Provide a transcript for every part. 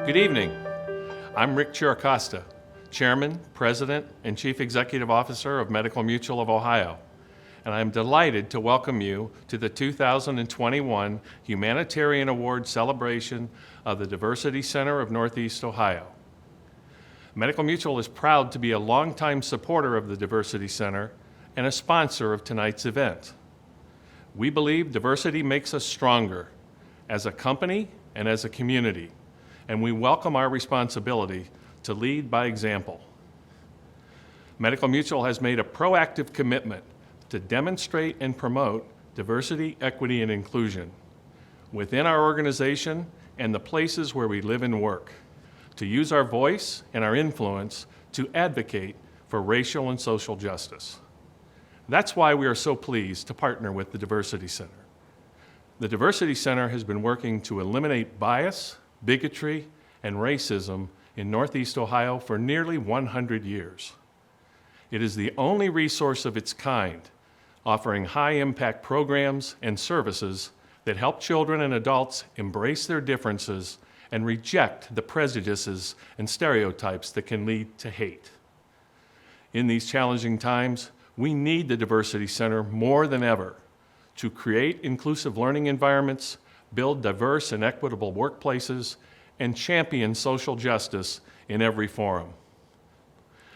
Good evening. I'm Rick Chiricosta, Chairman, President, and Chief Executive Officer of Medical Mutual of Ohio, and I'm delighted to welcome you to the 2021 Humanitarian Award celebration of the Diversity Center of Northeast Ohio. Medical Mutual is proud to be a longtime supporter of the Diversity Center and a sponsor of tonight's event. We believe diversity makes us stronger as a company and as a community, and we welcome our responsibility to lead by example. Medical Mutual has made a proactive commitment to demonstrate and promote diversity, equity, and inclusion within our organization and the places where we live and work, to use our voice and our influence to advocate for racial and social justice. That's why we are so pleased to partner with the Diversity Center. The Diversity Center has been working to eliminate bias, bigotry, and racism in Northeast Ohio for nearly 100 years. It is the only resource of its kind, offering high-impact programs and services that help children and adults embrace their differences and reject the prejudices and stereotypes that can lead to hate. In these challenging times, we need the Diversity Center more than ever to create inclusive learning environments, build diverse and equitable workplaces, and champion social justice in every forum.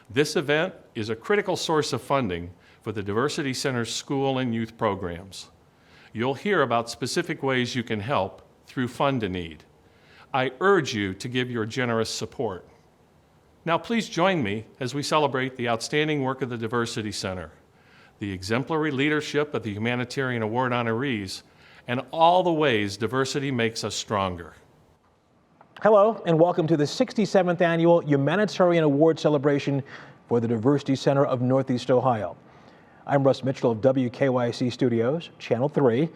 This event is a critical source of funding for the Diversity Center's school and youth programs. You'll hear about specific ways you can help through FundANeed. I urge you to give your generous support. Now please join me as we celebrate the outstanding work of the Diversity Center, the exemplary leadership of the Humanitarian Award honorees, and all the ways diversity makes us stronger. Hello, and welcome to the 67th Annual Humanitarian Award celebration for the Diversity Center of Northeast Ohio. I'm Russ Mitchell of WKYC Studios, Channel 3,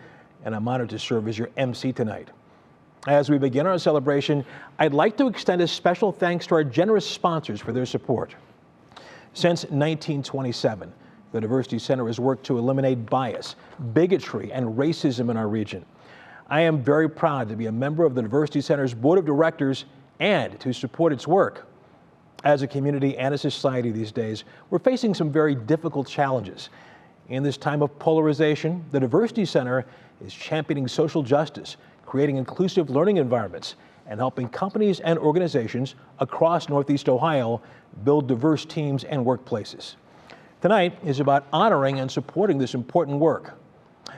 and I'm honored to serve as your MC tonight. As we begin our celebration, I'd like to extend a special thanks to our generous sponsors for their support. Since 1927, the Diversity Center has worked to eliminate bias, bigotry, and racism in our region. I am very proud to be a member of the Diversity Center's Board of Directors and to support its work. As a community and a society these days, we're facing some very difficult challenges. In this time of polarization, the Diversity Center is championing social justice, creating inclusive learning environments, and helping companies and organizations across Northeast Ohio build diverse teams and workplaces. Tonight is about honoring and supporting this important work.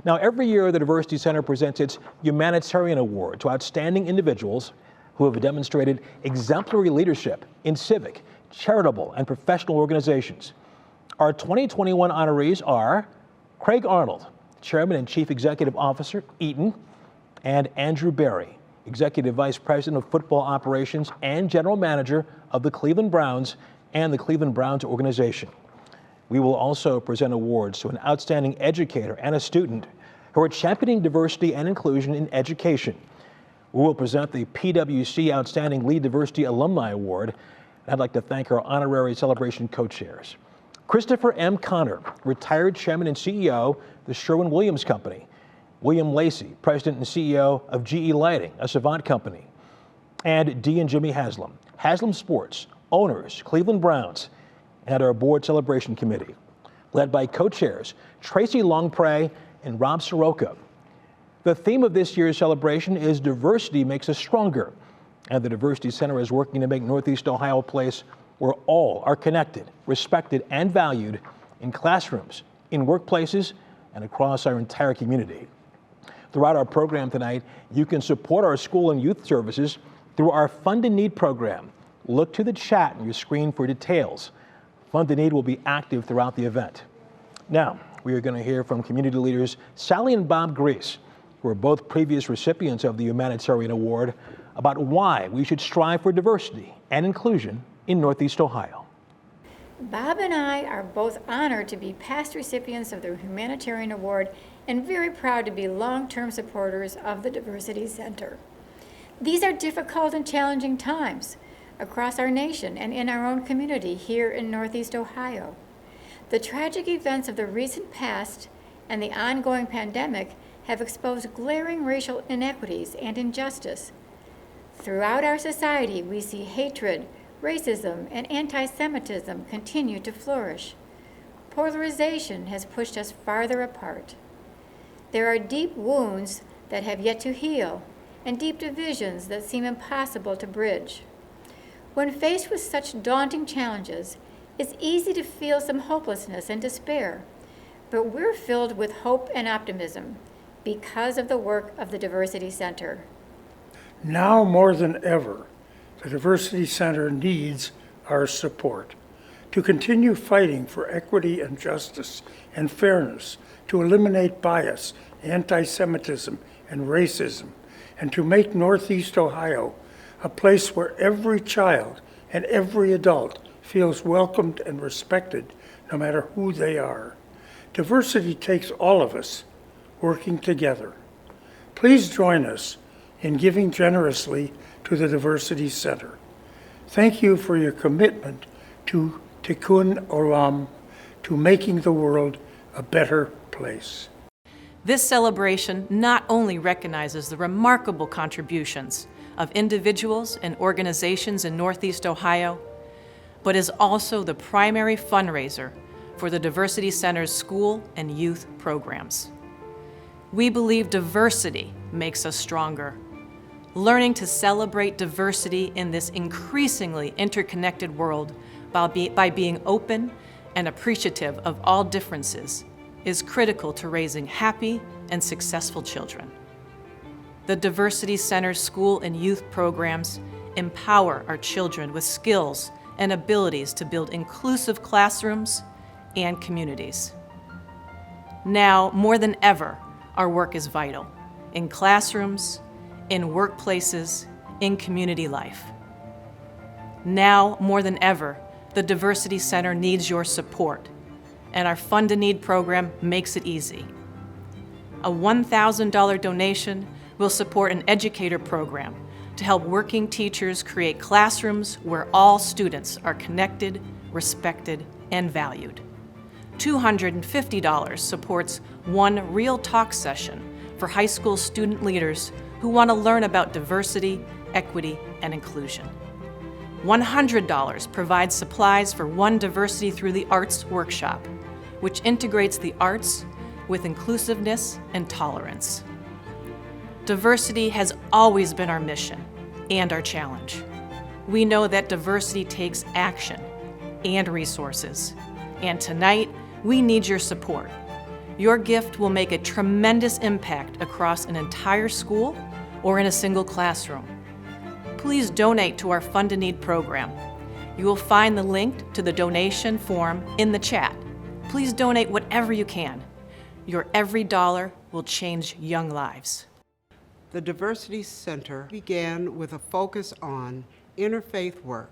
Now, every year, the Diversity Center presents its Humanitarian Award to outstanding individuals who have demonstrated exemplary leadership in civic, charitable, and professional organizations. Our 2021 honorees are Craig Arnold, Chairman and Chief Executive Officer, Eaton, and Andrew Berry, Executive Vice President of Football Operations and General Manager of the Cleveland Browns and the Cleveland Browns organization. We will also present awards to an outstanding educator and a student who are championing diversity and inclusion in education. We will present the PwC Outstanding Lead Diversity Alumni Award. And I'd like to thank our honorary celebration co-chairs. Christopher M. Connor, retired Chairman and CEO of the Sherwin-Williams Company. William Lacey, President and CEO of GE Lighting, a Savant company. And Dee and Jimmy Haslam, Haslam Sports, owners, Cleveland Browns, and our board celebration committee, led by co-chairs Tracy Longpre and Rob Soroka. The theme of this year's celebration is Diversity Makes Us Stronger, and the Diversity Center is working to make Northeast Ohio a place where all are connected, respected, and valued in classrooms, in workplaces, and across our entire community. Throughout our program tonight, you can support our school and youth services through our FundANeed program. Look to the chat on your screen for details. FundANeed will be active throughout the event. Now, we are going to hear from community leaders Sally and Bob Grease, who are both previous recipients of the Humanitarian Award, about why we should strive for diversity and inclusion in Northeast Ohio. Bob and I are both honored to be past recipients of the Humanitarian Award and very proud to be long-term supporters of the Diversity Center. These are difficult and challenging times across our nation and in our own community here in Northeast Ohio. The tragic events of the recent past and the ongoing pandemic have exposed glaring racial inequities and injustice. Throughout our society, we see hatred, racism, and anti-Semitism continue to flourish. Polarization has pushed us farther apart. There are deep wounds that have yet to heal, and deep divisions that seem impossible to bridge. When faced with such daunting challenges, it's easy to feel some hopelessness and despair, but we're filled with hope and optimism because of the work of the Diversity Center. Now more than ever, the Diversity Center needs our support to continue fighting for equity and justice and fairness, to eliminate bias, anti-Semitism, and racism, and to make Northeast Ohio a place where every child and every adult feels welcomed and respected, no matter who they are. Diversity takes all of us working together. Please join us in giving generously to the Diversity Center. Thank you for your commitment to Tikkun Olam, to making the world a better place. This celebration not only recognizes the remarkable contributions of individuals and organizations in Northeast Ohio, but is also the primary fundraiser for the Diversity Center's school and youth programs. We believe diversity makes us stronger. Learning to celebrate diversity in this increasingly interconnected world by being open and appreciative of all differences is critical to raising happy and successful children. The Diversity Center's school and youth programs empower our children with skills and abilities to build inclusive classrooms and communities. Now, more than ever, our work is vital in classrooms, in workplaces, in community life. Now, more than ever, the Diversity Center needs your support, and our FundANeed program makes it easy. A $1,000 donation will support an educator program to help working teachers create classrooms where all students are connected, respected, and valued. $250 supports one Real Talk session for high school student leaders who want to learn about diversity, equity, and inclusion. $100 provides supplies for one Diversity Through the Arts workshop, which integrates the arts with inclusiveness and tolerance. Diversity has always been our mission and our challenge. We know that diversity takes action and resources, and tonight we need your support. Your gift will make a tremendous impact across an entire school or in a single classroom. Please donate to our FundANeed program. You will find the link to the donation form in the chat. Please donate whatever you can. Your every dollar will change young lives. The Diversity Center began with a focus on interfaith work,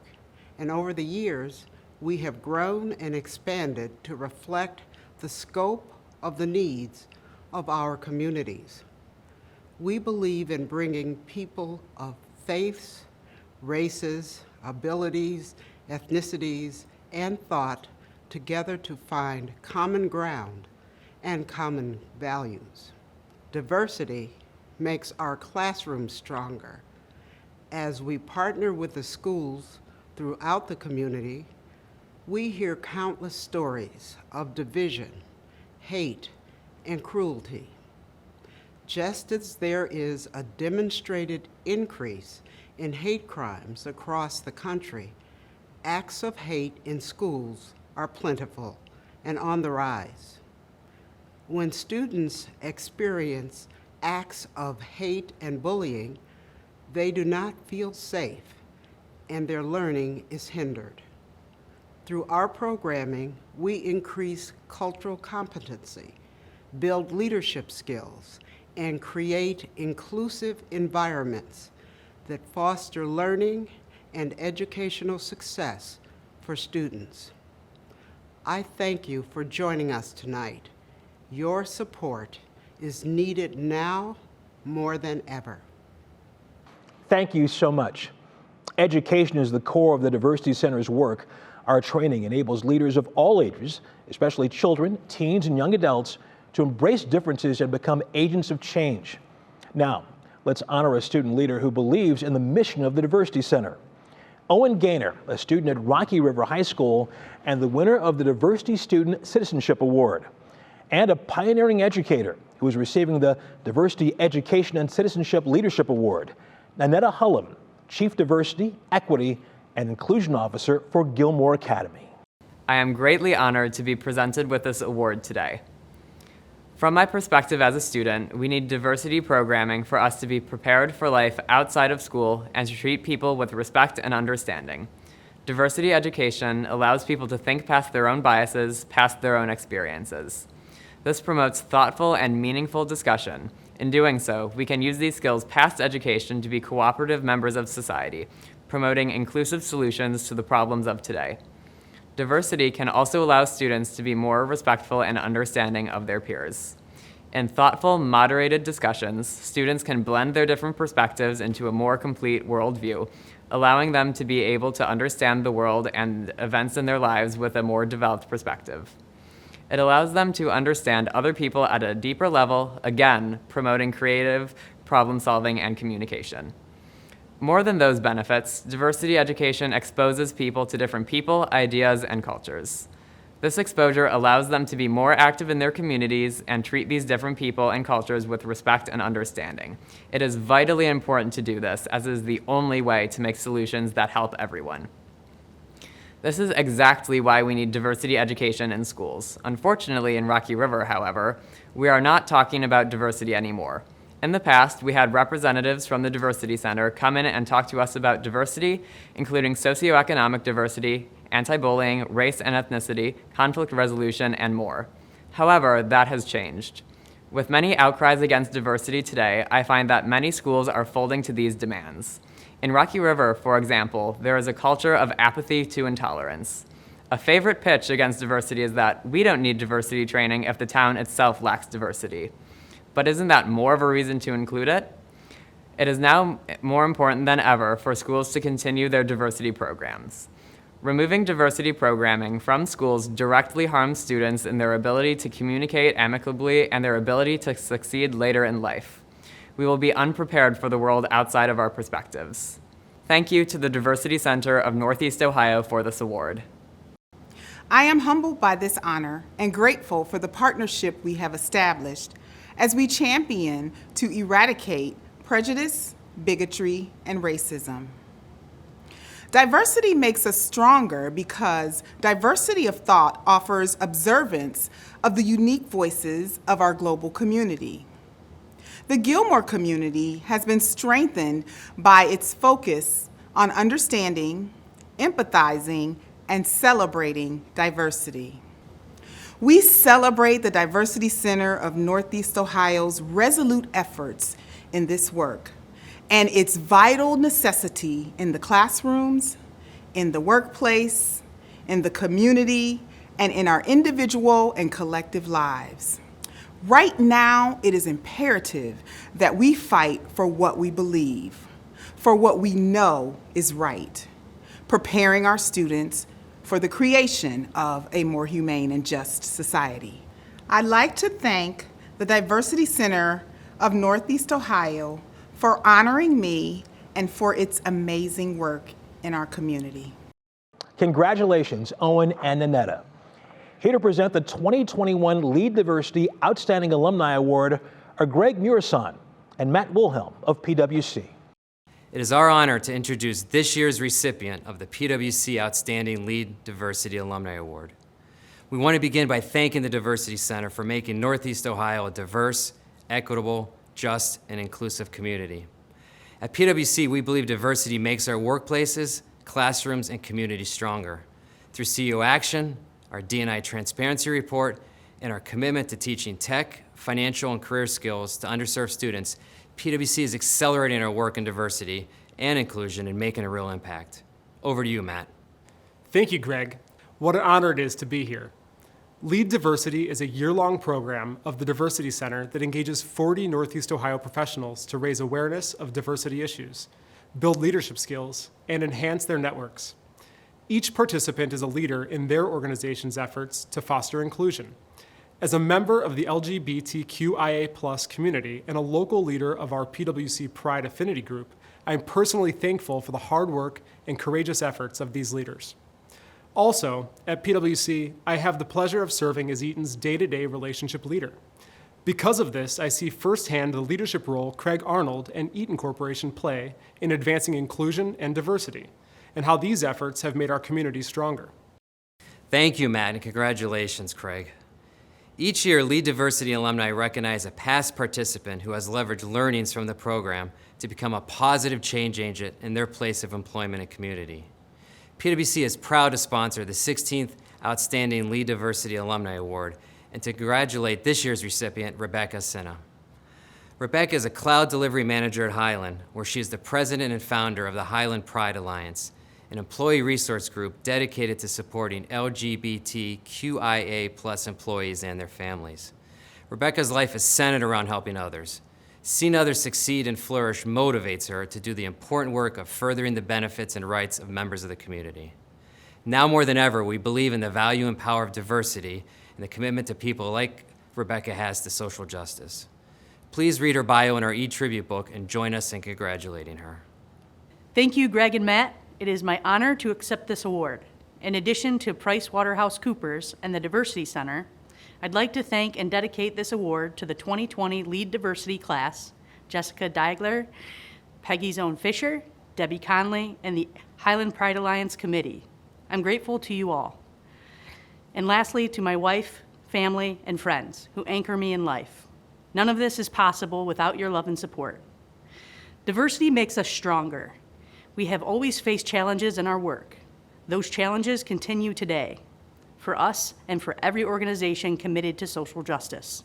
and over the years, we have grown and expanded to reflect the scope of the needs of our communities. We believe in bringing people of faiths, races, abilities, ethnicities, and thought together to find common ground and common values. Diversity makes our classrooms stronger. As we partner with the schools throughout the community, we hear countless stories of division, hate, and cruelty. Just as there is a demonstrated increase in hate crimes across the country, acts of hate in schools are plentiful and on the rise. When students experience acts of hate and bullying, they do not feel safe and their learning is hindered. Through our programming, we increase cultural competency, build leadership skills, and create inclusive environments that foster learning and educational success for students. I thank you for joining us tonight. Your support is needed now more than ever. Thank you so much. Education is the core of the Diversity Center's work. Our training enables leaders of all ages, especially children, teens, and young adults, to embrace differences and become agents of change. Now, Let's honor a student leader who believes in the mission of the Diversity Center. Owen Gaynor, a student at Rocky River High School and the winner of the Diversity Student Citizenship Award, and a pioneering educator who is receiving the Diversity Education and Citizenship Leadership Award, Nanetta Hullum, Chief Diversity, Equity, and Inclusion Officer for Gilmore Academy. I am greatly honored to be presented with this award today. From my perspective as a student, we need diversity programming for us to be prepared for life outside of school and to treat people with respect and understanding. Diversity education allows people to think past their own biases, past their own experiences. This promotes thoughtful and meaningful discussion. In doing so, we can use these skills past education to be cooperative members of society, promoting inclusive solutions to the problems of today. Diversity can also allow students to be more respectful and understanding of their peers. In thoughtful, moderated discussions, students can blend their different perspectives into a more complete worldview, allowing them to be able to understand the world and events in their lives with a more developed perspective. It allows them to understand other people at a deeper level, again, promoting creative problem solving and communication. More than those benefits, diversity education exposes people to different people, ideas, and cultures. This exposure allows them to be more active in their communities and treat these different people and cultures with respect and understanding. It is vitally important to do this, as it is the only way to make solutions that help everyone. This is exactly why we need diversity education in schools. Unfortunately, in Rocky River, however, we are not talking about diversity anymore. In the past, we had representatives from the Diversity Center come in and talk to us about diversity, including socioeconomic diversity, anti-bullying, race and ethnicity, conflict resolution, and more. However, that has changed. With many outcries against diversity today, I find that many schools are folding to these demands. In Rocky River, for example, there is a culture of apathy to intolerance. A favorite pitch against diversity is that we don't need diversity training if the town itself lacks diversity. But isn't that more of a reason to include it? It is now more important than ever for schools to continue their diversity programs. Removing diversity programming from schools directly harms students in their ability to communicate amicably and their ability to succeed later in life. We will be unprepared for the world outside of our perspectives. Thank you to the Diversity Center of Northeast Ohio for this award. I am humbled by this honor and grateful for the partnership we have established as we champion to eradicate prejudice, bigotry, and racism. Diversity makes us stronger because diversity of thought offers observance of the unique voices of our global community. The Gilmore community has been strengthened by its focus on understanding, empathizing, and celebrating diversity. We celebrate the Diversity Center of Northeast Ohio's resolute efforts in this work and its vital necessity in the classrooms, in the workplace, in the community, and in our individual and collective lives. Right now, it is imperative that we fight for what we believe, for what we know is right, preparing our students for the creation of a more humane and just society. I'd like to thank the Diversity Center of Northeast Ohio for honoring me and for its amazing work in our community. Congratulations, Owen and Nanetta. Here to present the 2021 Lead Diversity Outstanding Alumni Award are Greg Murison and Matt Wilhelm of PwC. It is our honor to introduce this year's recipient of the PwC Outstanding Lead Diversity Alumni Award. We want to begin by thanking the Diversity Center for making Northeast Ohio a diverse, equitable, just, and inclusive community. At PwC, we believe diversity makes our workplaces, classrooms, and communities stronger. Through CEO Action, our D&I Transparency Report, and our commitment to teaching tech, financial, and career skills to underserved students, PwC is accelerating our work in diversity and inclusion and making a real impact. Over to you, Matt. Thank you, Greg. What an honor it is to be here. Lead Diversity is a year-long program of the Diversity Center that engages 40 Northeast Ohio professionals to raise awareness of diversity issues, build leadership skills, and enhance their networks. Each participant is a leader in their organization's efforts to foster inclusion. As a member of the LGBTQIA+ community and a local leader of our PwC Pride Affinity Group, I am personally thankful for the hard work and courageous efforts of these leaders. Also, at PwC, I have the pleasure of serving as Eaton's day-to-day relationship leader. Because of this, I see firsthand the leadership role Craig Arnold and Eaton Corporation play in advancing inclusion and diversity, and how these efforts have made our community stronger. Thank you, Matt, and congratulations, Craig. Each year, Lead Diversity alumni recognize a past participant who has leveraged learnings from the program to become a positive change agent in their place of employment and community. PwC is proud to sponsor the 16th Outstanding Lead Diversity Alumni Award and to congratulate this year's recipient, Rebecca Sinna. Rebecca is a cloud delivery manager at Highland, where she is the president and founder of the Highland Pride Alliance, an employee resource group dedicated to supporting LGBTQIA+ employees and their families. Rebecca's life is centered around helping others. Seeing others succeed and flourish motivates her to do the important work of furthering the benefits and rights of members of the community. Now more than ever, we believe in the value and power of diversity and the commitment to people like Rebecca has to social justice. Please read her bio in our e-tribute book and join us in congratulating her. Thank you, Greg and Matt. It is my honor to accept this award. In addition to PricewaterhouseCoopers and the Diversity Center, I'd like to thank and dedicate this award to the 2020 Lead Diversity class, Jessica Diegler, Peggy Zone Fisher, Debbie Conley, and the Highland Pride Alliance Committee. I'm grateful to you all. And lastly, to my wife, family, and friends who anchor me in life. None of this is possible without your love and support. Diversity makes us stronger. We have always faced challenges in our work. Those challenges continue today, for us and for every organization committed to social justice.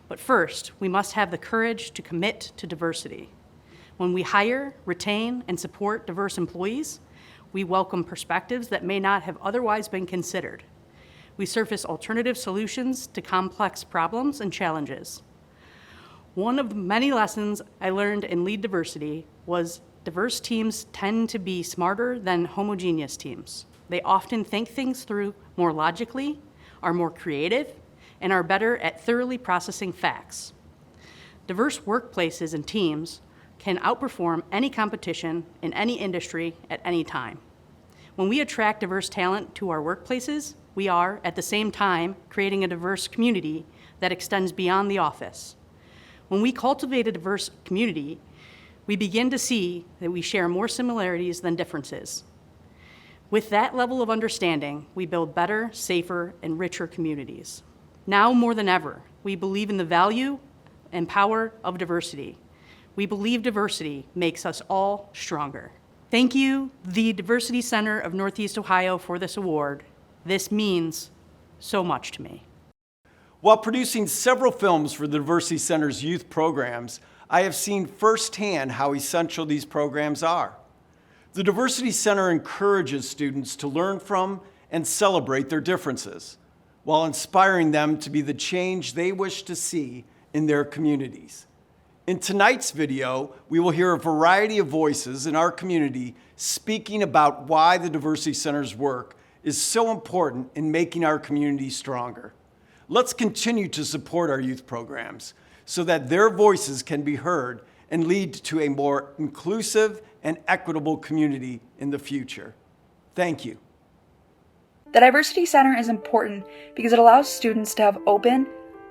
But first, we must have the courage to commit to diversity. When we hire, retain, and support diverse employees, we welcome perspectives that may not have otherwise been considered. We surface alternative solutions to complex problems and challenges. One of the many lessons I learned in Lead Diversity was diverse teams tend to be smarter than homogeneous teams. They often think things through more logically, are more creative, and are better at thoroughly processing facts. Diverse workplaces and teams can outperform any competition in any industry at any time. When we attract diverse talent to our workplaces, we are, at the same time, creating a diverse community that extends beyond the office. When we cultivate a diverse community, we begin to see that we share more similarities than differences. With that level of understanding, we build better, safer, and richer communities. Now more than ever, we believe in the value and power of diversity. We believe diversity makes us all stronger. Thank you, the Diversity Center of Northeast Ohio, for this award. This means so much to me. While producing several films for the Diversity Center's youth programs, I have seen firsthand how essential these programs are. The Diversity Center encourages students to learn from and celebrate their differences, while inspiring them to be the change they wish to see in their communities. In tonight's video, we will hear a variety of voices in our community speaking about why the Diversity Center's work is so important in making our community stronger. Let's continue to support our youth programs so that their voices can be heard and lead to a more inclusive and equitable community in the future. Thank you. The Diversity Center is important because it allows students to have open,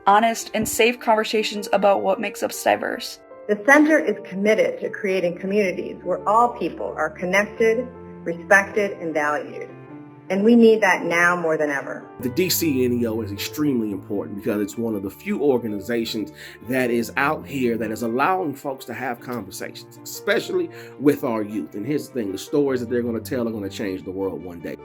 honest, and safe conversations about what makes us diverse. The center is committed to creating communities where all people are connected, respected, and valued. And we need that now more than ever. The DCNEO is extremely important because it's one of the few organizations that is out here that is allowing folks to have conversations, especially with our youth. And here's the thing, the stories that they're going to tell are going to change the world one day.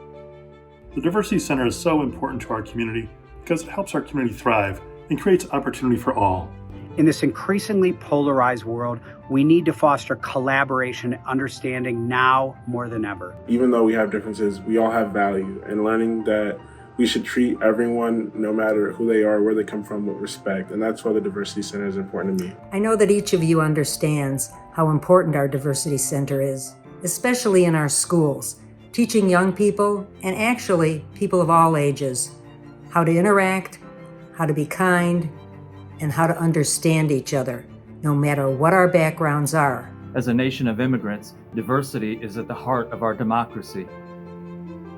The Diversity Center is so important to our community because it helps our community thrive and creates opportunity for all. In this increasingly polarized world, we need to foster collaboration and understanding now more than ever. Even though we have differences, we all have value, and learning that we should treat everyone, no matter who they are, where they come from, with respect. And that's why the Diversity Center is important to me. I know that each of you understands how important our Diversity Center is, especially in our schools, teaching young people, and actually people of all ages, how to interact, how to be kind, and how to understand each other, no matter what our backgrounds are. As a nation of immigrants, diversity is at the heart of our democracy.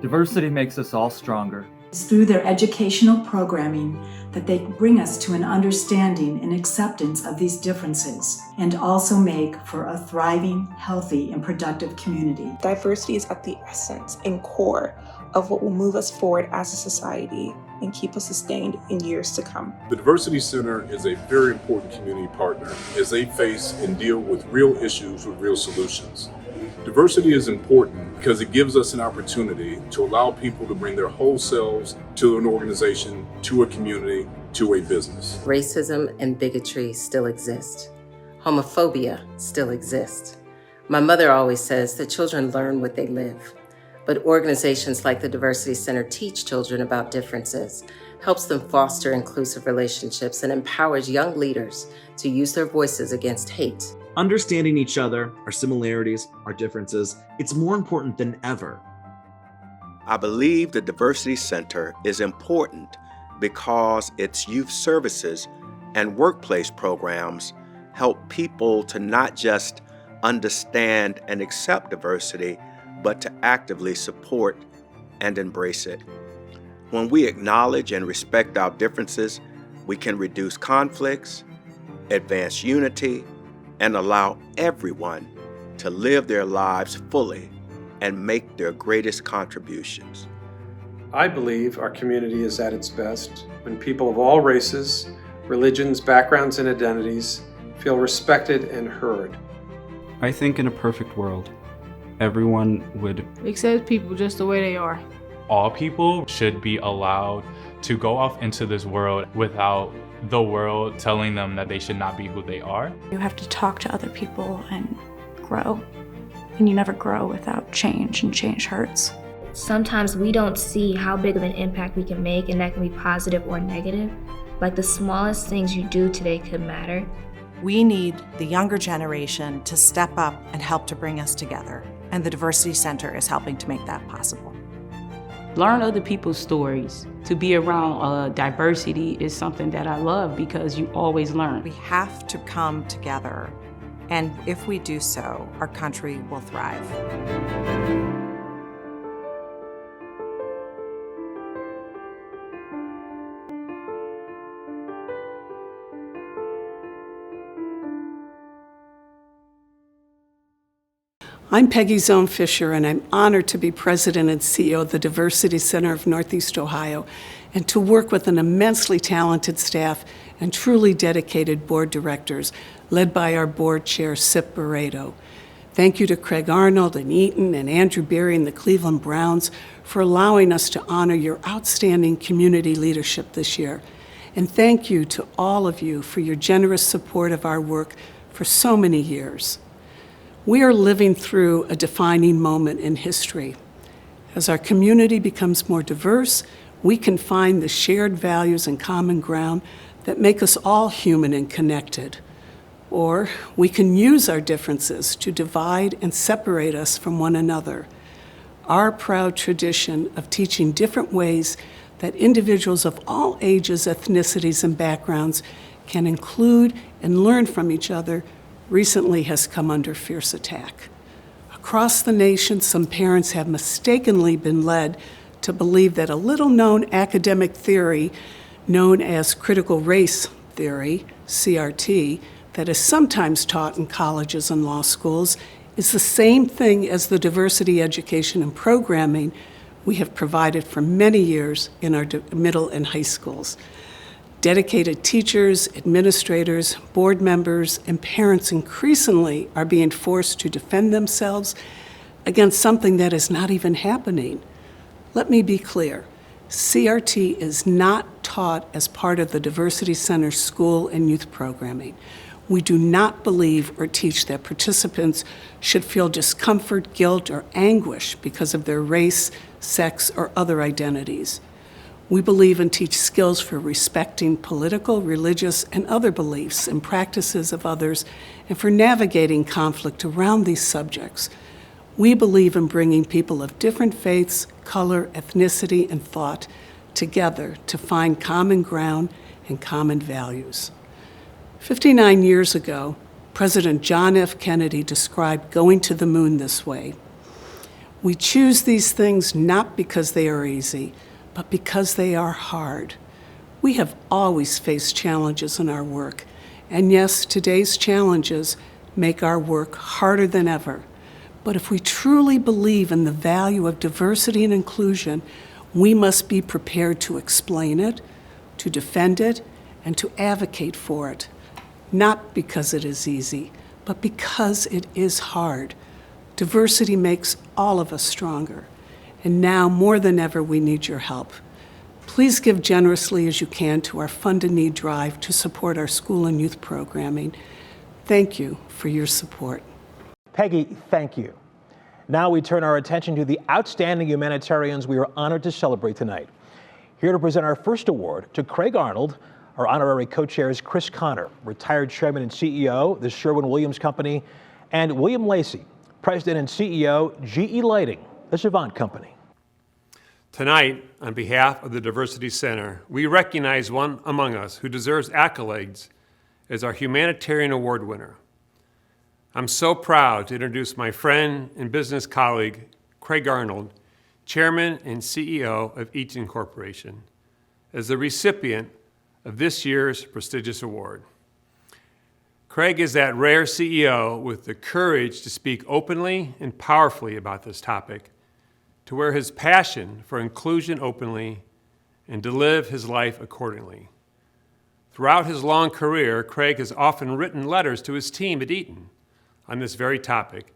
Diversity makes us all stronger. It's through their educational programming that they bring us to an understanding and acceptance of these differences, and also make for a thriving, healthy, and productive community. Diversity is at the essence and core of what will move us forward as a society and keep us sustained in years to come. The Diversity Center is a very important community partner as they face and deal with real issues with real solutions. Diversity is important because it gives us an opportunity to allow people to bring their whole selves to an organization, to a community, to a business. Racism and bigotry still exist. Homophobia still exists. My mother always says that children learn what they live. But organizations like the Diversity Center teach children about differences, helps them foster inclusive relationships, and empowers young leaders to use their voices against hate. Understanding each other, our similarities, our differences, it's more important than ever. I believe the Diversity Center is important because its youth services and workplace programs help people to not just understand and accept diversity, but to actively support and embrace it. When we acknowledge and respect our differences, we can reduce conflicts, advance unity, and allow everyone to live their lives fully and make their greatest contributions. I believe our community is at its best when people of all races, religions, backgrounds, and identities feel respected and heard. I think in a perfect world, everyone would accept people just the way they are. All people should be allowed to go off into this world without the world telling them that they should not be who they are. You have to talk to other people and grow. And you never grow without change, and change hurts. Sometimes we don't see how big of an impact we can make, and that can be positive or negative. Like the smallest things you do today could matter. We need the younger generation to step up and help to bring us together. And the Diversity Center is helping to make that possible. Learn other people's stories. To be around diversity is something that I love because you always learn. We have to come together, and if we do so, our country will thrive. I'm Peggy Zone Fisher, and I'm honored to be President and CEO of the Diversity Center of Northeast Ohio, and to work with an immensely talented staff and truly dedicated board directors, led by our board chair, Sip Barreto. Thank you to Craig Arnold and Eaton and Andrew Berry and the Cleveland Browns for allowing us to honor your outstanding community leadership this year. And thank you to all of you for your generous support of our work for so many years. We are living through a defining moment in history. As our community becomes more diverse, we can find the shared values and common ground that make us all human and connected. Or we can use our differences to divide and separate us from one another. Our proud tradition of teaching different ways that individuals of all ages, ethnicities, and backgrounds can include and learn from each other recently has come under fierce attack. Across the nation, some parents have mistakenly been led to believe that a little-known academic theory known as critical race theory, CRT, that is sometimes taught in colleges and law schools is the same thing as the diversity education and programming we have provided for many years in our middle and high schools. Dedicated teachers, administrators, board members, and parents increasingly are being forced to defend themselves against something that is not even happening. Let me be clear. CRT is not taught as part of the Diversity Center school and youth programming. We do not believe or teach that participants should feel discomfort, guilt, or anguish because of their race, sex, or other identities. We believe and teach skills for respecting political, religious, and other beliefs and practices of others, and for navigating conflict around these subjects. We believe in bringing people of different faiths, color, ethnicity, and thought together to find common ground and common values. 59 years ago, President John F. Kennedy described going to the moon this way: "We choose these things not because they are easy, but because they are hard." We have always faced challenges in our work, and yes, today's challenges make our work harder than ever. But if we truly believe in the value of diversity and inclusion, we must be prepared to explain it, to defend it, and to advocate for it, not because it is easy, but because it is hard. Diversity makes all of us stronger, and now more than ever, we need your help. Please give generously as you can to our FundANeed drive to support our school and youth programming. Thank you for your support. Peggy, thank you. Now we turn our attention to the outstanding humanitarians we are honored to celebrate tonight. Here to present our first award to Craig Arnold, our honorary co-chairs Chris Connor, retired chairman and CEO of the Sherwin-Williams Company, and William Lacey, president and CEO, GE Lighting, the Savant Company. Tonight, on behalf of the Diversity Center, we recognize one among us who deserves accolades as our Humanitarian Award winner. I'm so proud to introduce my friend and business colleague, Craig Arnold, Chairman and CEO of Eaton Corporation, as the recipient of this year's prestigious award. Craig is that rare CEO with the courage to speak openly and powerfully about this topic, to wear his passion for inclusion openly, and to live his life accordingly. Throughout his long career, Craig has often written letters to his team at Eaton on this very topic,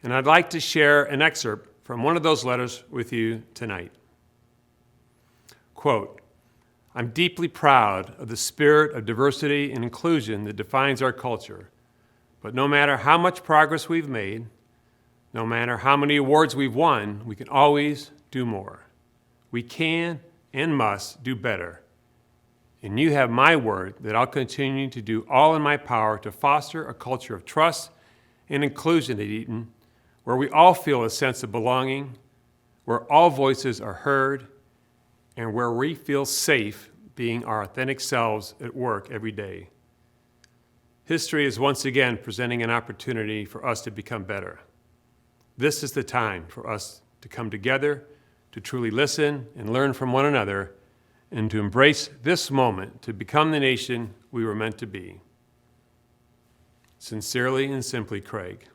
and I'd like to share an excerpt from one of those letters with you tonight. Quote, "I'm deeply proud of the spirit of diversity and inclusion that defines our culture, but no matter how much progress we've made, no matter how many awards we've won, we can always do more. We can and must do better. And you have my word that I'll continue to do all in my power to foster a culture of trust and inclusion at Eaton, where we all feel a sense of belonging, where all voices are heard, and where we feel safe being our authentic selves at work every day. History is once again presenting an opportunity for us to become better. This is the time for us to come together, to truly listen and learn from one another, and to embrace this moment to become the nation we were meant to be. Sincerely and simply, Craig."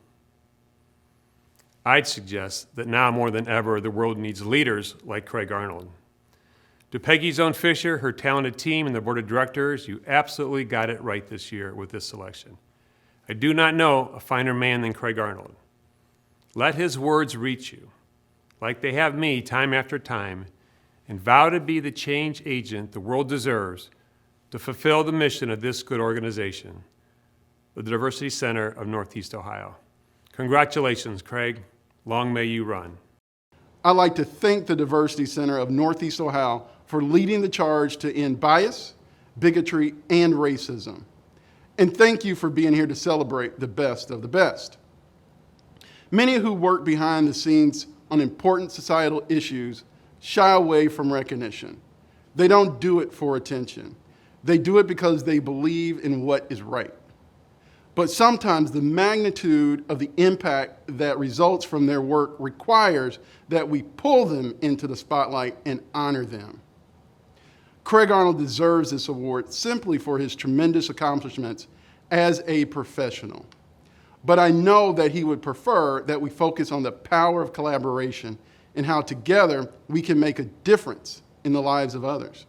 I'd suggest that now more than ever, the world needs leaders like Craig Arnold. To Peggy Zone Fisher, her talented team, and the board of directors, you absolutely got it right this year with this selection. I do not know a finer man than Craig Arnold. Let his words reach you, like they have me time after time, and vow to be the change agent the world deserves to fulfill the mission of this good organization, the Diversity Center of Northeast Ohio. Congratulations, Craig. Long may you run. I'd like to thank the Diversity Center of Northeast Ohio for leading the charge to end bias, bigotry, and racism. And thank you for being here to celebrate the best of the best. Many who work behind the scenes on important societal issues shy away from recognition. They don't do it for attention. They do it because they believe in what is right. But sometimes the magnitude of the impact that results from their work requires that we pull them into the spotlight and honor them. Craig Arnold deserves this award simply for his tremendous accomplishments as a professional. But I know that he would prefer that we focus on the power of collaboration and how together we can make a difference in the lives of others.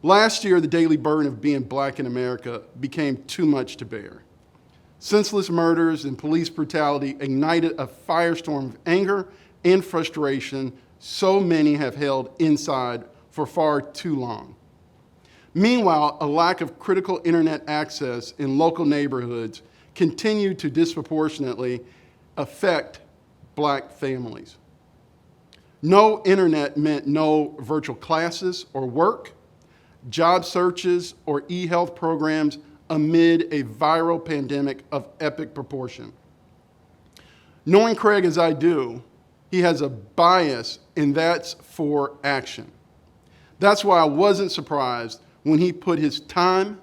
Last year, the daily burden of being Black in America became too much to bear. Senseless murders and police brutality ignited a firestorm of anger and frustration so many have held inside for far too long. Meanwhile, a lack of critical internet access in local neighborhoods continue to disproportionately affect Black families. No internet meant no virtual classes or work, job searches, or e-health programs amid a viral pandemic of epic proportion. Knowing Craig as I do, he has a bias, and that's for action. That's why I wasn't surprised when he put his time,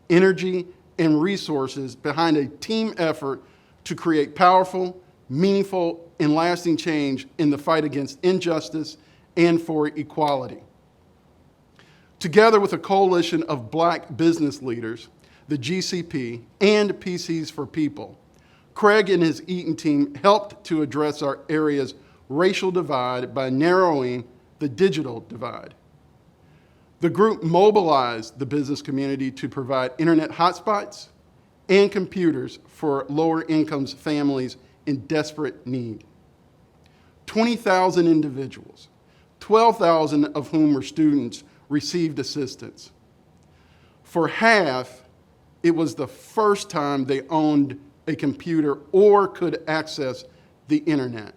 energy, and resources behind a team effort to create powerful, meaningful, and lasting change in the fight against injustice and for equality. Together with a coalition of Black business leaders, the GCP, and PCs for People, Craig and his Eaton team helped to address our area's racial divide by narrowing the digital divide. The group mobilized the business community to provide internet hotspots and computers for lower income families in desperate need. 20,000 individuals, 12,000 of whom were students, received assistance. For half, it was the first time they owned a computer or could access the internet.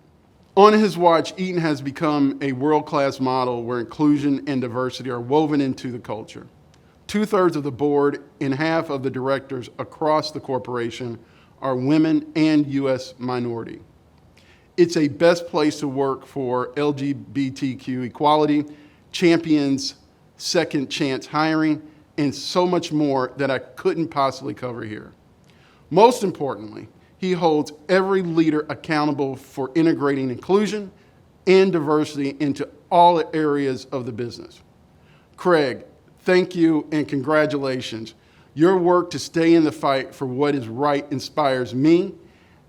On his watch, Eaton has become a world-class model where inclusion and diversity are woven into the culture. 2/3 of the board and half of the directors across the corporation are women and U.S. minority. It's a best place to work for LGBTQ equality, champions second chance hiring, and so much more that I couldn't possibly cover here. Most importantly, he holds every leader accountable for integrating inclusion and diversity into all areas of the business. Craig, thank you and congratulations. Your work to stay in the fight for what is right inspires me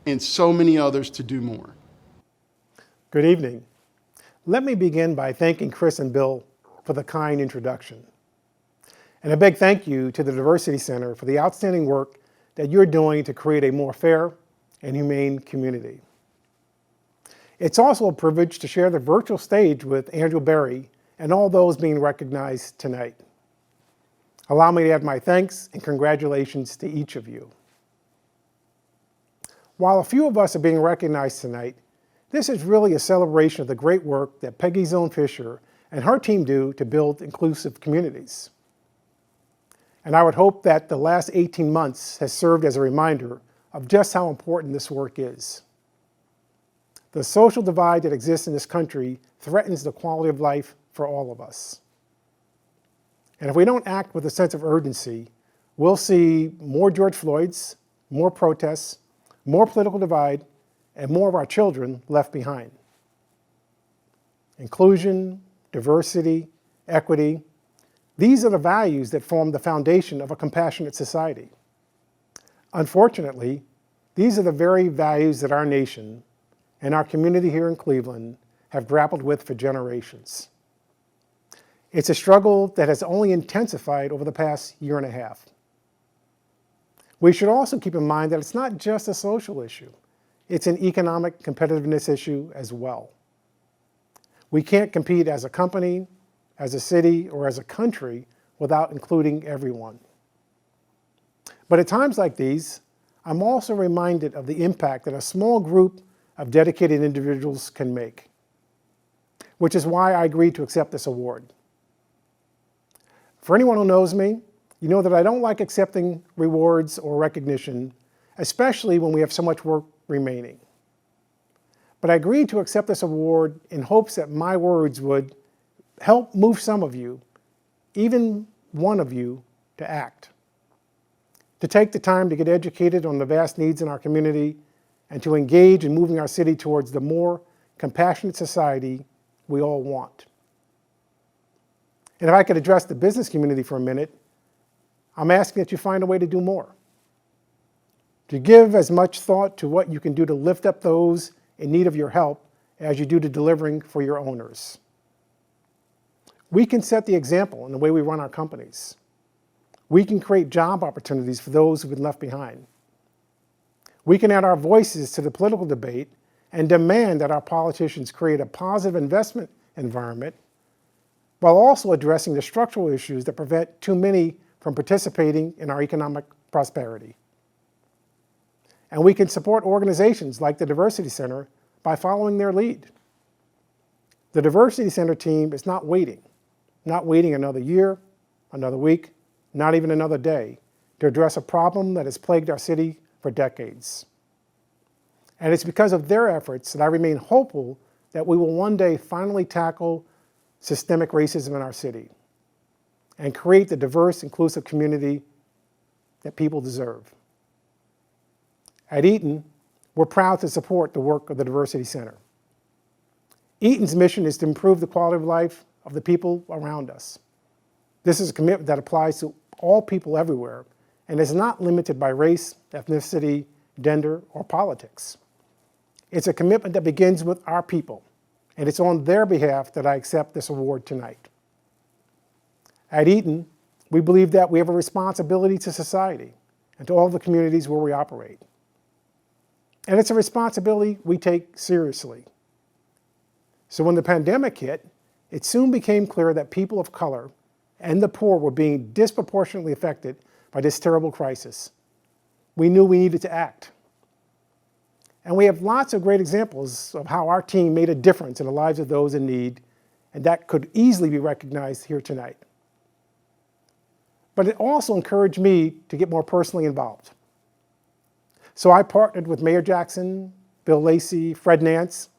and so many others to do more. Good evening. Let me begin by thanking Chris and Bill for the kind introduction. And a big thank you to the Diversity Center for the outstanding work that you're doing to create a more fair and humane community. It's also a privilege to share the virtual stage with Andrew Berry and all those being recognized tonight. Allow me to add my thanks and congratulations to each of you. While a few of us are being recognized tonight, this is really a celebration of the great work that Peggy Zone Fisher and her team do to build inclusive communities. And I would hope that the last 18 months has served as a reminder of just how important this work is. The social divide that exists in this country threatens the quality of life for all of us. And if we don't act with a sense of urgency, we'll see more George Floyds, more protests, more political divide, and more of our children left behind. Inclusion, diversity, equity, these are the values that form the foundation of a compassionate society. Unfortunately, these are the very values that our nation and our community here in Cleveland have grappled with for generations. It's a struggle that has only intensified over the past year and a half. We should also keep in mind that it's not just a social issue. It's an economic competitiveness issue as well. We can't compete as a company, as a city, or as a country without including everyone. But at times like these, I'm also reminded of the impact that a small group of dedicated individuals can make, which is why I agreed to accept this award. For anyone who knows me, you know that I don't like accepting rewards or recognition, especially when we have so much work remaining. But I agreed to accept this award in hopes that my words would help move some of you, even one of you, to act. To take the time to get educated on the vast needs in our community and to engage in moving our city towards the more compassionate society we all want. And if I could address the business community for a minute, I'm asking that you find a way to do more. To give as much thought to what you can do to lift up those in need of your help as you do to delivering for your owners. We can set the example in the way we run our companies. We can create job opportunities for those who've been left behind. We can add our voices to the political debate and demand that our politicians create a positive investment environment while also addressing the structural issues that prevent too many from participating in our economic prosperity. And we can support organizations like the Diversity Center by following their lead. The Diversity Center team is not waiting another year, another week, not even another day to address a problem that has plagued our city for decades. And it's because of their efforts that I remain hopeful that we will one day finally tackle systemic racism in our city. and create the diverse, inclusive community that people deserve. At Eaton, we're proud to support the work of the Diversity Center. Eaton's mission is to improve the quality of life of the people around us. This is a commitment that applies to all people everywhere and is not limited by race, ethnicity, gender, or politics. It's a commitment that begins with our people, and it's on their behalf that I accept this award tonight. At Eaton, we believe that we have a responsibility to society and to all the communities where we operate. And it's a responsibility we take seriously. So when the pandemic hit, it soon became clear that people of color and the poor were being disproportionately affected by this terrible crisis. We knew we needed to act. And we have lots of great examples of how our team made a difference in the lives of those in need, and that could easily be recognized here tonight. But it also encouraged me to get more personally involved. So I partnered with Mayor Jackson, Bill Lacey, Fred Nance,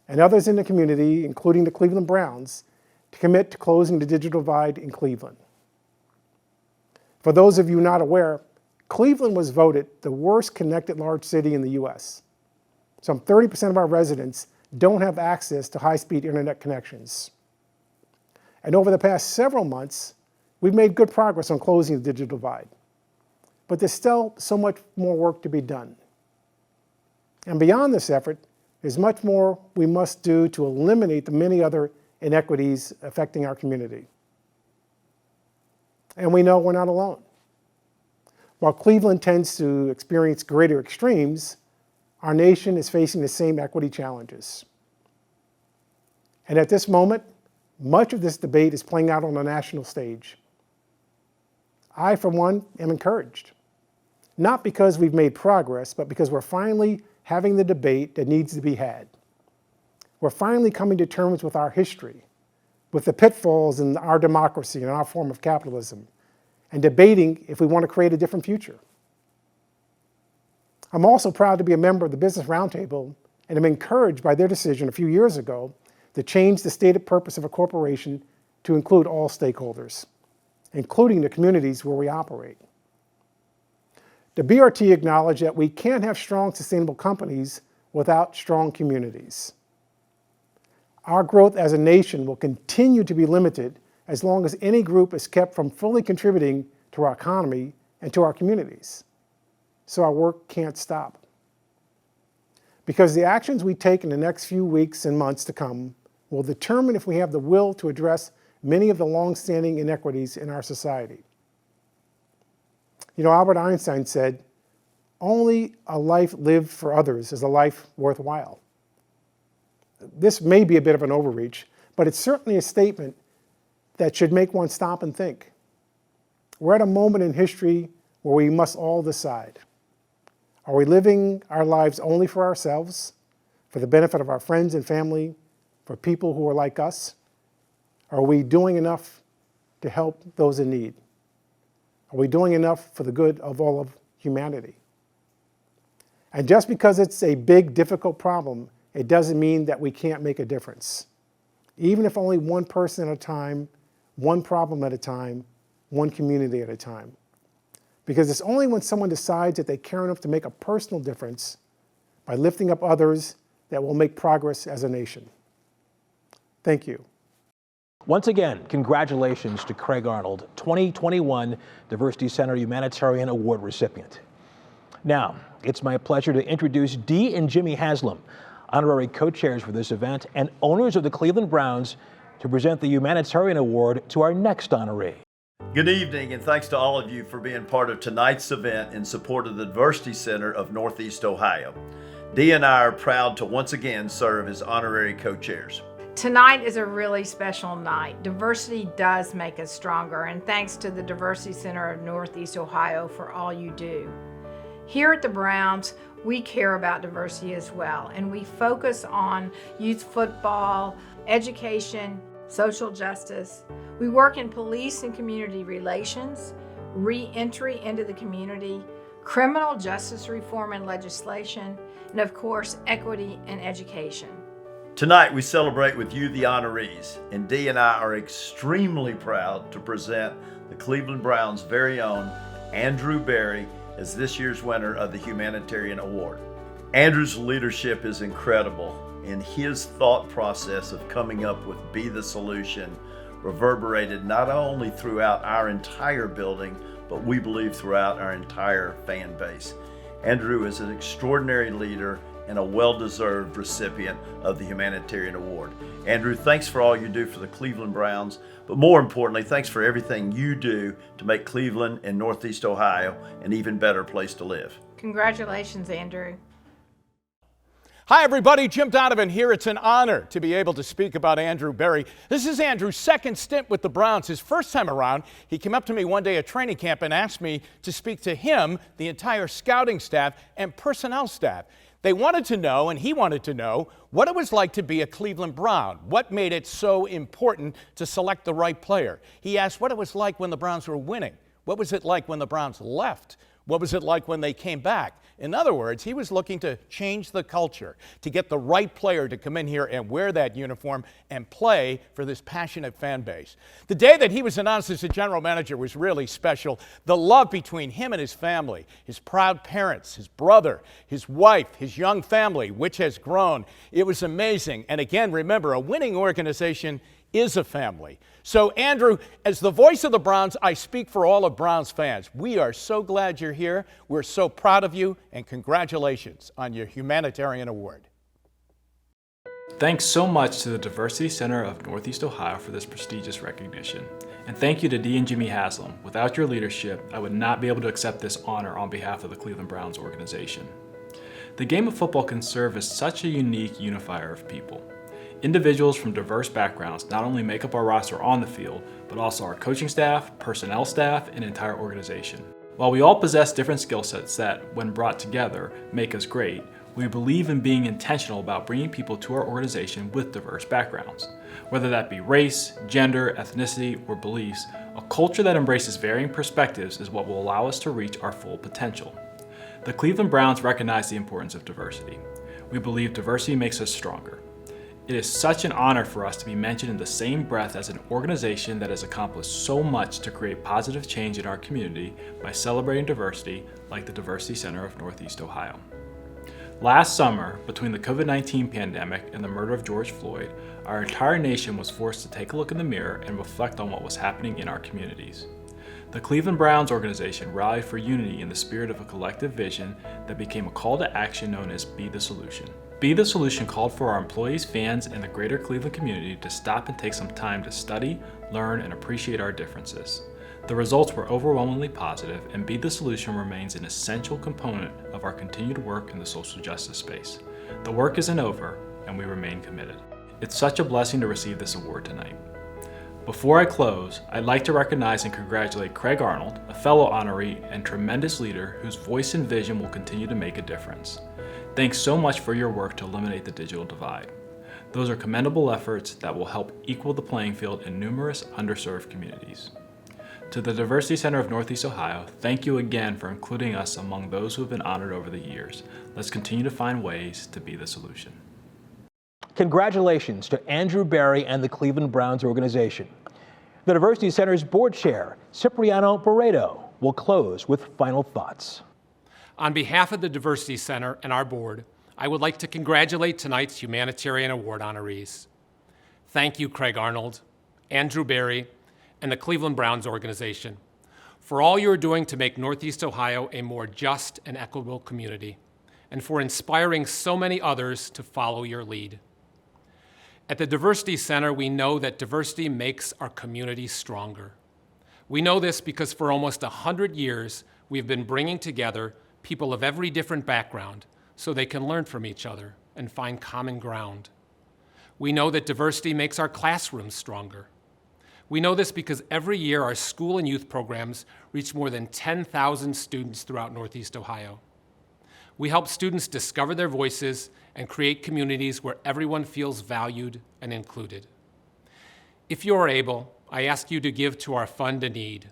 and others in the community, including the Cleveland Browns, to commit to closing the digital divide in Cleveland. For those of you not aware, Cleveland was voted the worst connected large city in the US. Some 30% of our residents don't have access to high-speed internet connections. And over the past several months, we've made good progress on closing the digital divide. But there's still so much more work to be done. And beyond this effort, there's much more we must do to eliminate the many other inequities affecting our community. And we know we're not alone. While Cleveland tends to experience greater extremes, our nation is facing the same equity challenges. And at this moment, much of this debate is playing out on a national stage. I, for one, am encouraged. Not because we've made progress, but because we're finally having the debate that needs to be had. We're finally coming to terms with our history, with the pitfalls in our democracy and our form of capitalism, and debating if we want to create a different future. I'm also proud to be a member of the Business Roundtable, and I'm encouraged by their decision a few years ago to change the stated purpose of a corporation to include all stakeholders, including the communities where we operate. The BRT acknowledged that we can't have strong, sustainable companies without strong communities. Our growth as a nation will continue to be limited as long as any group is kept from fully contributing to our economy and to our communities. So our work can't stop. Because the actions we take in the next few weeks and months to come will determine if we have the will to address many of the long-standing inequities in our society. You know, Albert Einstein said, "Only a life lived for others is a life worthwhile." This may be a bit of an overreach, but it's certainly a statement that should make one stop and think. We're at a moment in history where we must all decide. Are we living our lives only for ourselves, for the benefit of our friends and family, for people who are like us? Are we doing enough to help those in need? Are we doing enough for the good of all of humanity? And just because it's a big, difficult problem, it doesn't mean that we can't make a difference. Even if only one person at a time, one problem at a time, one community at a time. Because it's only when someone decides that they care enough to make a personal difference by lifting up others that we'll make progress as a nation. Thank you. Once again, congratulations to Craig Arnold, 2021 Diversity Center Humanitarian Award recipient. Now, it's my pleasure to introduce Dee and Jimmy Haslam, honorary co-chairs for this event and owners of the Cleveland Browns, to present the Humanitarian Award to our next honoree. Good evening, and thanks to all of you for being part of tonight's event in support of the Diversity Center of Northeast Ohio. Dee and I are proud to once again serve as honorary co-chairs. Tonight is a really special night. Diversity does make us stronger, and thanks to the Diversity Center of Northeast Ohio for all you do. Here at the Browns, we care about diversity as well, and we focus on youth football, education, social justice. We work in police and community relations, re-entry into the community, criminal justice reform and legislation, and of course, equity and education. Tonight we celebrate with you, the honorees, and Dee and I are extremely proud to present the Cleveland Browns' very own Andrew Berry as this year's winner of the Humanitarian Award. Andrew's leadership is incredible, and his thought process of coming up with Be the Solution reverberated not only throughout our entire building, but we believe throughout our entire fan base. Andrew is an extraordinary leader and a well-deserved recipient of the Humanitarian Award. Andrew, thanks for all you do for the Cleveland Browns, but more importantly, thanks for everything you do to make Cleveland and Northeast Ohio an even better place to live. Congratulations, Andrew. Hi everybody, Jim Donovan here. It's an honor to be able to speak about Andrew Berry. This is Andrew's second stint with the Browns. His first time around, he came up to me one day at training camp and asked me to speak to him, the entire scouting staff, and personnel staff. They wanted to know, and he wanted to know, what it was like to be a Cleveland Brown. What made it so important to select the right player? He asked what it was like when the Browns were winning. What was it like when the Browns left? What was it like when they came back? In other words, he was looking to change the culture, to get the right player to come in here and wear that uniform and play for this passionate fan base. The day that he was announced as the general manager was really special. The love between him and his family, his proud parents, his brother, his wife, his young family, which has grown. It was amazing. And again, remember, a winning organization is a family. So Andrew, as the voice of the Browns, I speak for all of Browns fans. We are so glad you're here. We're so proud of you, and congratulations on your Humanitarian Award. Thanks so much to the Diversity Center of Northeast Ohio for this prestigious recognition. And thank you to Dee and Jimmy Haslam. Without your leadership, I would not be able to accept this honor on behalf of the Cleveland Browns organization. The game of football can serve as such a unique unifier of people. Individuals from diverse backgrounds not only make up our roster on the field, but also our coaching staff, personnel staff, and entire organization. While we all possess different skill sets that, when brought together, make us great, we believe in being intentional about bringing people to our organization with diverse backgrounds. Whether that be race, gender, ethnicity, or beliefs, a culture that embraces varying perspectives is what will allow us to reach our full potential. The Cleveland Browns recognize the importance of diversity. We believe diversity makes us stronger. It is such an honor for us to be mentioned in the same breath as an organization that has accomplished so much to create positive change in our community by celebrating diversity like the Diversity Center of Northeast Ohio. Last summer, between the COVID-19 pandemic and the murder of George Floyd, our entire nation was forced to take a look in the mirror and reflect on what was happening in our communities. The Cleveland Browns organization rallied for unity in the spirit of a collective vision that became a call to action known as Be the Solution. Be the Solution called for our employees, fans, and the greater Cleveland community to stop and take some time to study, learn, and appreciate our differences. The results were overwhelmingly positive, and Be the Solution remains an essential component of our continued work in the social justice space. The work isn't over, and we remain committed. It's such a blessing to receive this award tonight. Before I close, I'd like to recognize and congratulate Craig Arnold, a fellow honoree and tremendous leader whose voice and vision will continue to make a difference. Thanks so much for your work to eliminate the digital divide. Those are commendable efforts that will help equal the playing field in numerous underserved communities. To the Diversity Center of Northeast Ohio, thank you again for including us among those who have been honored over the years. Let's continue to find ways to be the solution. Congratulations to Andrew Berry and the Cleveland Browns organization. The Diversity Center's board chair, Cipriano Barreto, will close with final thoughts. On behalf of the Diversity Center and our board, I would like to congratulate tonight's Humanitarian Award honorees. Thank you, Craig Arnold, Andrew Berry, and the Cleveland Browns organization for all you're doing to make Northeast Ohio a more just and equitable community, and for inspiring so many others to follow your lead. At the Diversity Center, we know that diversity makes our community stronger. We know this because for almost 100 years, we've been bringing together people of every different background so they can learn from each other and find common ground. We know that diversity makes our classrooms stronger. We know this because every year our school and youth programs reach more than 10,000 students throughout Northeast Ohio. We help students discover their voices and create communities where everyone feels valued and included. If you are able, I ask you to give to our FundANeed.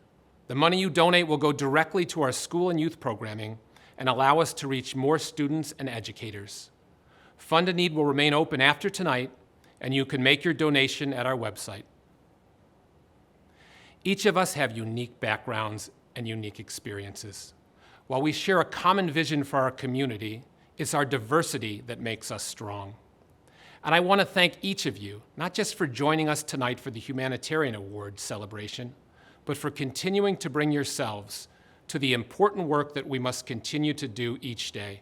The money you donate will go directly to our school and youth programming and allow us to reach more students and educators. FundANeed will remain open after tonight, and you can make your donation at our website. Each of us have unique backgrounds and unique experiences. While we share a common vision for our community, it's our diversity that makes us strong. And I want to thank each of you, not just for joining us tonight for the Humanitarian Award celebration, but for continuing to bring yourselves to the important work that we must continue to do each day.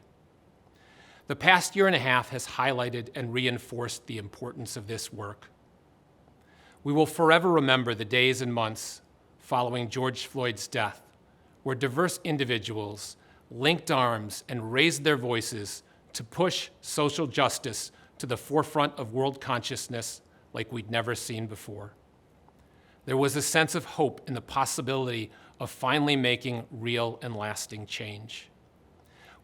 The past year and a half has highlighted and reinforced the importance of this work. We will forever remember the days and months following George Floyd's death, where diverse individuals linked arms and raised their voices to push social justice to the forefront of world consciousness like we'd never seen before. There was a sense of hope in the possibility of finally making real and lasting change.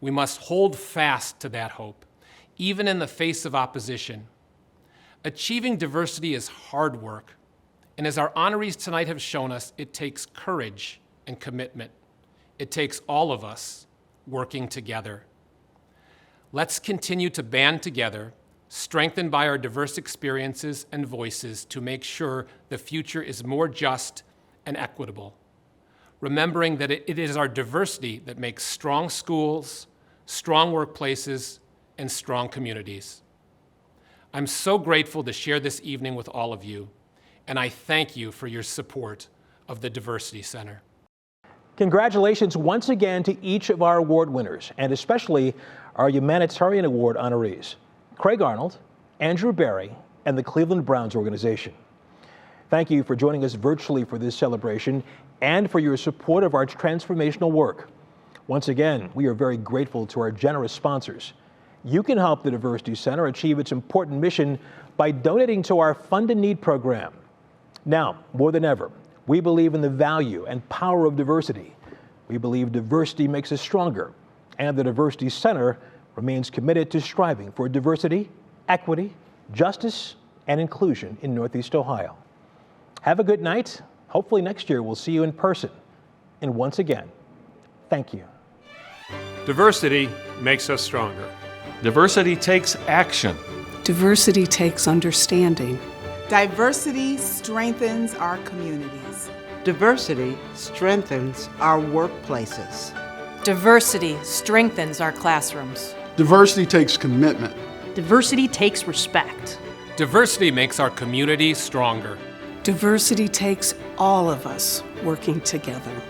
We must hold fast to that hope, even in the face of opposition. Achieving diversity is hard work, and as our honorees tonight have shown us, it takes courage and commitment. It takes all of us working together. Let's continue to band together, strengthened by our diverse experiences and voices, to make sure the future is more just and equitable. Remembering that it is our diversity that makes strong schools, strong workplaces, and strong communities. I'm so grateful to share this evening with all of you, and I thank you for your support of the Diversity Center. Congratulations once again to each of our award winners, and especially our Humanitarian Award honorees, Craig Arnold, Andrew Berry, and the Cleveland Browns organization. Thank you for joining us virtually for this celebration and for your support of our transformational work. Once again, we are very grateful to our generous sponsors. You can help the Diversity Center achieve its important mission by donating to our FundANeed program. Now, more than ever, we believe in the value and power of diversity. We believe diversity makes us stronger, and the Diversity Center remains committed to striving for diversity, equity, justice, and inclusion in Northeast Ohio. Have a good night. Hopefully next year we'll see you in person. And once again, thank you. Diversity makes us stronger. Diversity takes action. Diversity takes understanding. Diversity strengthens our communities. Diversity strengthens our workplaces. Diversity strengthens our classrooms. Diversity takes commitment. Diversity takes respect. Diversity makes our community stronger. Diversity takes all of us working together.